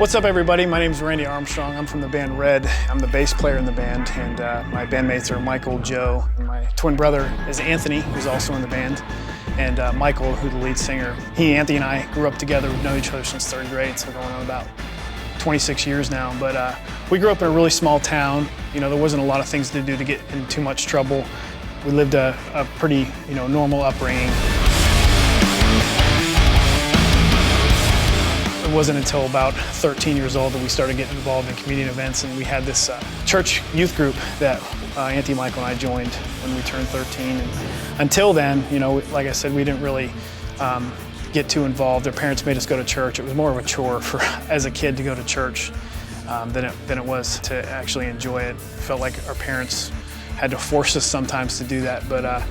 What's up, everybody? My name is Randy Armstrong. I'm from the band Red. I'm the bass player in the band, and my bandmates are Michael, Joe, and my twin brother is Anthony, who's also in the band, and Michael, who's the lead singer. Anthony and I grew up together. We've known each other since third grade, so going on about 26 years now. But we grew up in a really small town. You know, there wasn't a lot of things to do to get in too much trouble. We lived a pretty, normal upbringing. It wasn't until about 13 years old that we started getting involved in community events, and we had this church youth group that Anthony, Michael, and I joined when we turned 13. And until then, like I said, we didn't really get too involved. Our parents made us go to church. It was more of a chore as a kid to go to church than it was to actually enjoy it. It felt like our parents had to force us sometimes to do that. But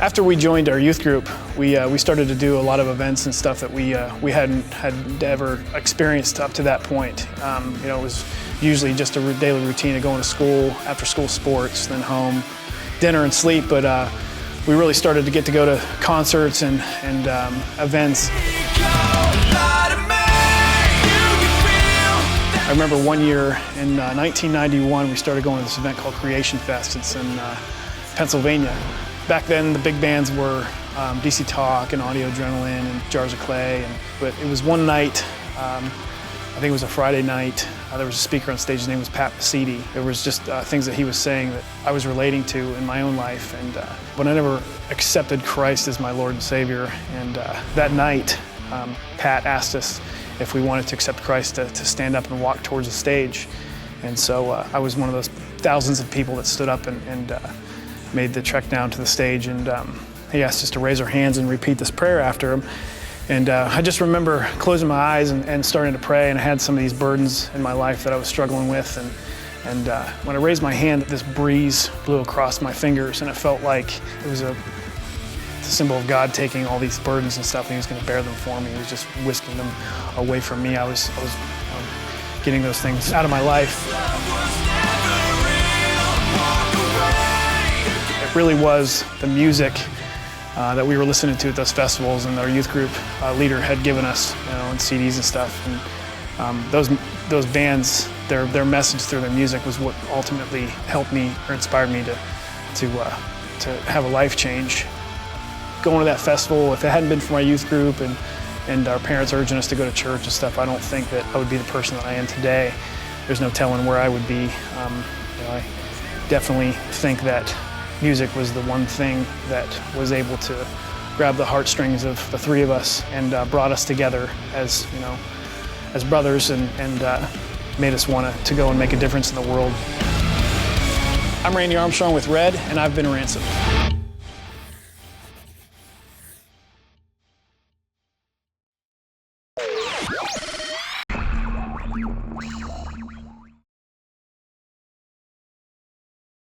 after we joined our youth group, we started to do a lot of events and stuff that we hadn't ever experienced up to that point. It was usually just a daily routine of going to school, after school sports, then home, dinner and sleep. But we really started to get to go to concerts and events. I remember one year in 1991, we started going to this event called Creation Fest. It's in Pennsylvania. Back then, the big bands were DC Talk and Audio Adrenaline and Jars of Clay. But it was one night, I think it was a Friday night, there was a speaker on stage, his name was Pat Mesiti. There was just things that he was saying that I was relating to in my own life. But I never accepted Christ as my Lord and Savior. And that night, Pat asked us if we wanted to accept Christ to stand up and walk towards the stage. And so I was one of those thousands of people that stood up and made the trek down to the stage, and he asked us to raise our hands and repeat this prayer after him. And I just remember closing my eyes and starting to pray, and I had some of these burdens in my life that I was struggling with. And when I raised my hand, this breeze blew across my fingers, and it felt like it was a symbol of God taking all these burdens and stuff, and he was going to bear them for me. He was just whisking them away from me. I was getting those things out of my life. It really was the music that we were listening to at those festivals, and our youth group leader had given us, and CDs and stuff. And those bands, their message through their music was what ultimately helped me or inspired me to have a life change. Going to that festival, if it hadn't been for my youth group and our parents urging us to go to church and stuff, I don't think that I would be the person that I am today. There's no telling where I would be. I definitely think that music was the one thing that was able to grab the heartstrings of the three of us and brought us together as brothers and made us want to go and make a difference in the world. I'm Randy Armstrong with Red, and I've been Ransom.